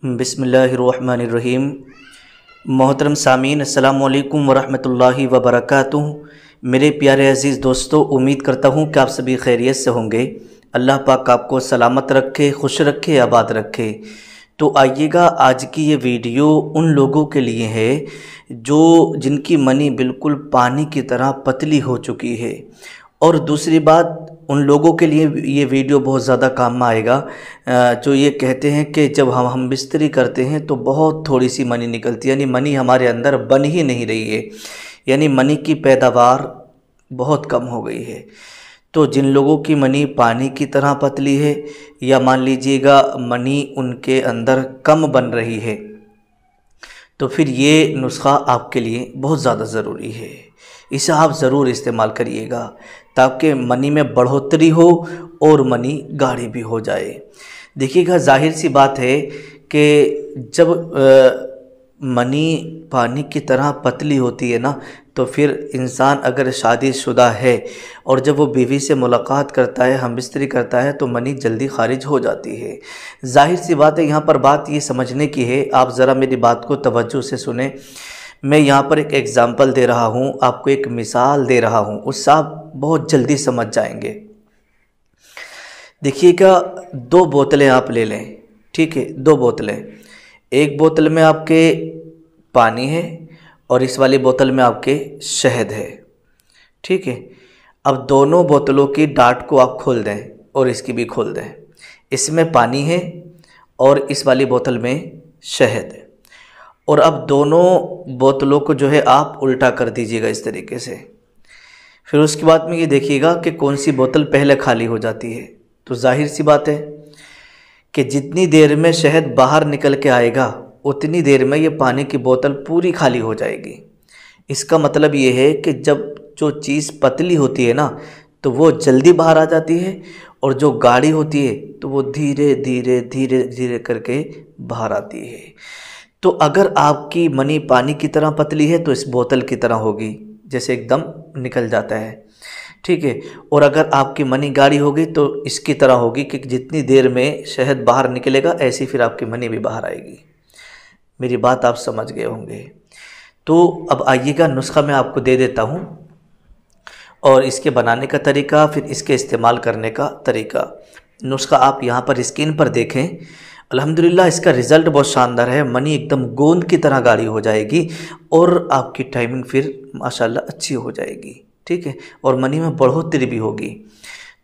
बिस्मिल्लाहिर्रहमानिर्रहीम। मोहतरम सामीन, अस्सलामु अलैकुम वरहमतुल्लाहि वबरकातुहू। मेरे प्यारे अज़ीज़ दोस्तों, उम्मीद करता हूँ कि आप सभी खैरियत से होंगे। अल्लाह पाक आपको सलामत रखे, खुश रखे, आबाद रखे। तो आइएगा, आज की ये वीडियो उन लोगों के लिए है जिनकी मनी बिल्कुल पानी की तरह पतली हो चुकी है। और दूसरी बात, उन लोगों के लिए ये वीडियो बहुत ज़्यादा काम में आएगा जो ये कहते हैं कि जब हम बिस्तरी करते हैं तो बहुत थोड़ी सी मनी निकलती है, यानी मनी हमारे अंदर बन ही नहीं रही है, यानी मनी की पैदावार बहुत कम हो गई है। तो जिन लोगों की मनी पानी की तरह पतली है, या मान लीजिएगा मनी उनके अंदर कम बन रही है, तो फिर ये नुस्खा आपके लिए बहुत ज़्यादा ज़रूरी है। इसे आप ज़रूर इस्तेमाल करिएगा ताकि मनी में बढ़ोतरी हो और मनी गाढ़ी भी हो जाए। देखिएगा, जाहिर सी बात है कि जब मनी पानी की तरह पतली होती है ना, तो फिर इंसान अगर शादीशुदा है और जब वो बीवी से मुलाकात करता है, हम बिस्तरी करता है, तो मनी जल्दी खारिज हो जाती है। जाहिर सी बात है, यहाँ पर बात ये समझने की है। आप ज़रा मेरी बात को तवज्जो से सुने। मैं यहाँ पर एक एग्ज़ाम्पल दे रहा हूँ, आपको एक मिसाल दे रहा हूँ, उससे आप बहुत जल्दी समझ जाएंगे। देखिएगा, 2 बोतलें आप ले लें, ठीक है, 2 बोतलें। एक बोतल में आपके पानी है और इस वाली बोतल में आपके शहद है, ठीक है। अब दोनों बोतलों की डाट को आप खोल दें और इसकी भी खोल दें। इसमें पानी है और इस वाली बोतल में शहद है। और अब दोनों बोतलों को जो है आप उल्टा कर दीजिएगा इस तरीके से। फिर उसके बाद में ये देखिएगा कि कौन सी बोतल पहले खाली हो जाती है। तो जाहिर सी बात है कि जितनी देर में शहद बाहर निकल के आएगा उतनी देर में ये पानी की बोतल पूरी खाली हो जाएगी। इसका मतलब ये है कि जब जो चीज़ पतली होती है ना, तो वो जल्दी बाहर आ जाती है, और जो गाढ़ी होती है तो वो धीरे धीरे धीरे धीरे करके बाहर आती है। तो अगर आपकी मनी पानी की तरह पतली है तो इस बोतल की तरह होगी, जैसे एकदम निकल जाता है, ठीक है। और अगर आपकी मनी गाढ़ी होगी तो इसकी तरह होगी कि जितनी देर में शहद बाहर निकलेगा ऐसी फिर आपकी मनी भी बाहर आएगी। मेरी बात आप समझ गए होंगे। तो अब आइएगा, नुस्खा मैं आपको दे देता हूँ और इसके बनाने का तरीका, फिर इसके इस्तेमाल करने का तरीका। नुस्खा आप यहाँ पर स्क्रीन पर देखें। अल्हम्दुलिल्लाह, इसका रिज़ल्ट बहुत शानदार है। मनी एकदम गोंद की तरह गाढ़ी हो जाएगी और आपकी टाइमिंग फिर माशाल्लाह अच्छी हो जाएगी, ठीक है, और मनी में बढ़ोतरी भी होगी।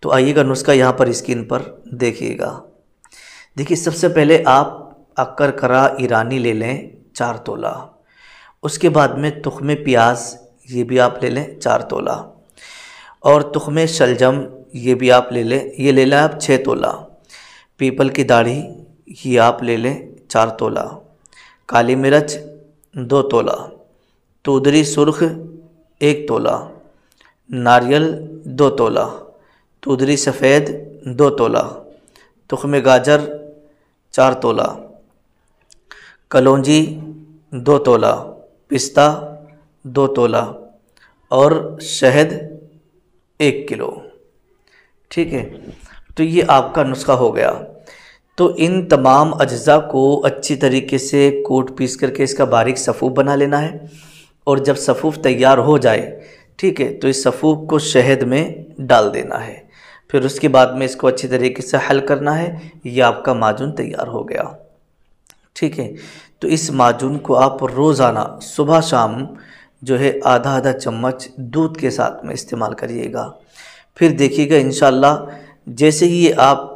तो आइएगा, नुस्खा यहाँ पर स्क्रीन पर देखिएगा। देखिए, सबसे पहले आप अकरकरा ईरानी ले लें 4 तोला। उसके बाद में तुख्मे प्याज, ये भी आप ले लें 4 तोला। और तुख्मे शलजम, ये भी आप ले लें, ये ले लें आप 6 तोला। पीपल की दाढ़ी, ये आप ले लें 4 तोला। काली मिर्च 2 तोला। तूदरी सुर्ख 1 तोला। नारियल 2 तोला। तूदरी सफ़ेद 2 तोला। तुख्मे गाजर 4 तोला। कलौंजी 2 तोला। पिस्ता 2 तोला। और शहद 1 किलो, ठीक है। तो ये आपका नुस्खा हो गया। तो इन तमाम अज्जा को अच्छी तरीके से कूट पीस करके इसका बारीक सफ़ूफ बना लेना है। और जब सफ़ूफ तैयार हो जाए, ठीक है, तो इस सफ़ूफ को शहद में डाल देना है। फिर उसके बाद में इसको अच्छी तरीके से हल करना है। ये आपका माजून तैयार हो गया, ठीक है। तो इस माजून को आप रोज़ाना सुबह शाम जो है आधा आधा चम्मच दूध के साथ में इस्तेमाल करिएगा। फिर देखिएगा, इंशाअल्लाह जैसे ही आप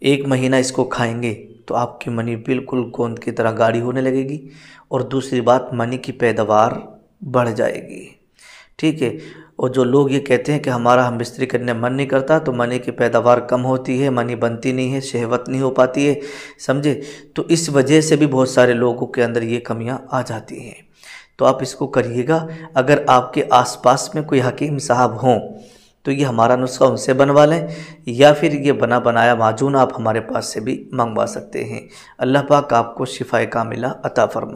1 महीना इसको खाएंगे तो आपकी मनी बिल्कुल गोंद की तरह गाढ़ी होने लगेगी। और दूसरी बात, मनी की पैदावार बढ़ जाएगी, ठीक है। और जो लोग ये कहते हैं कि हम बिस्तरी करने मन नहीं करता, तो मनी की पैदावार कम होती है, मनी बनती नहीं है, शहवत नहीं हो पाती है, समझे। तो इस वजह से भी बहुत सारे लोगों के अंदर ये कमियां आ जाती हैं। तो आप इसको करिएगा। अगर आपके आसपास में कोई हकीम साहब हों तो ये हमारा नुस्खा उनसे बनवा लें, या फिर ये बना बनाया माजून आप हमारे पास से भी मंगवा सकते हैं। अल्लाह पाक आपको शिफाए कामिला अता फरमाए।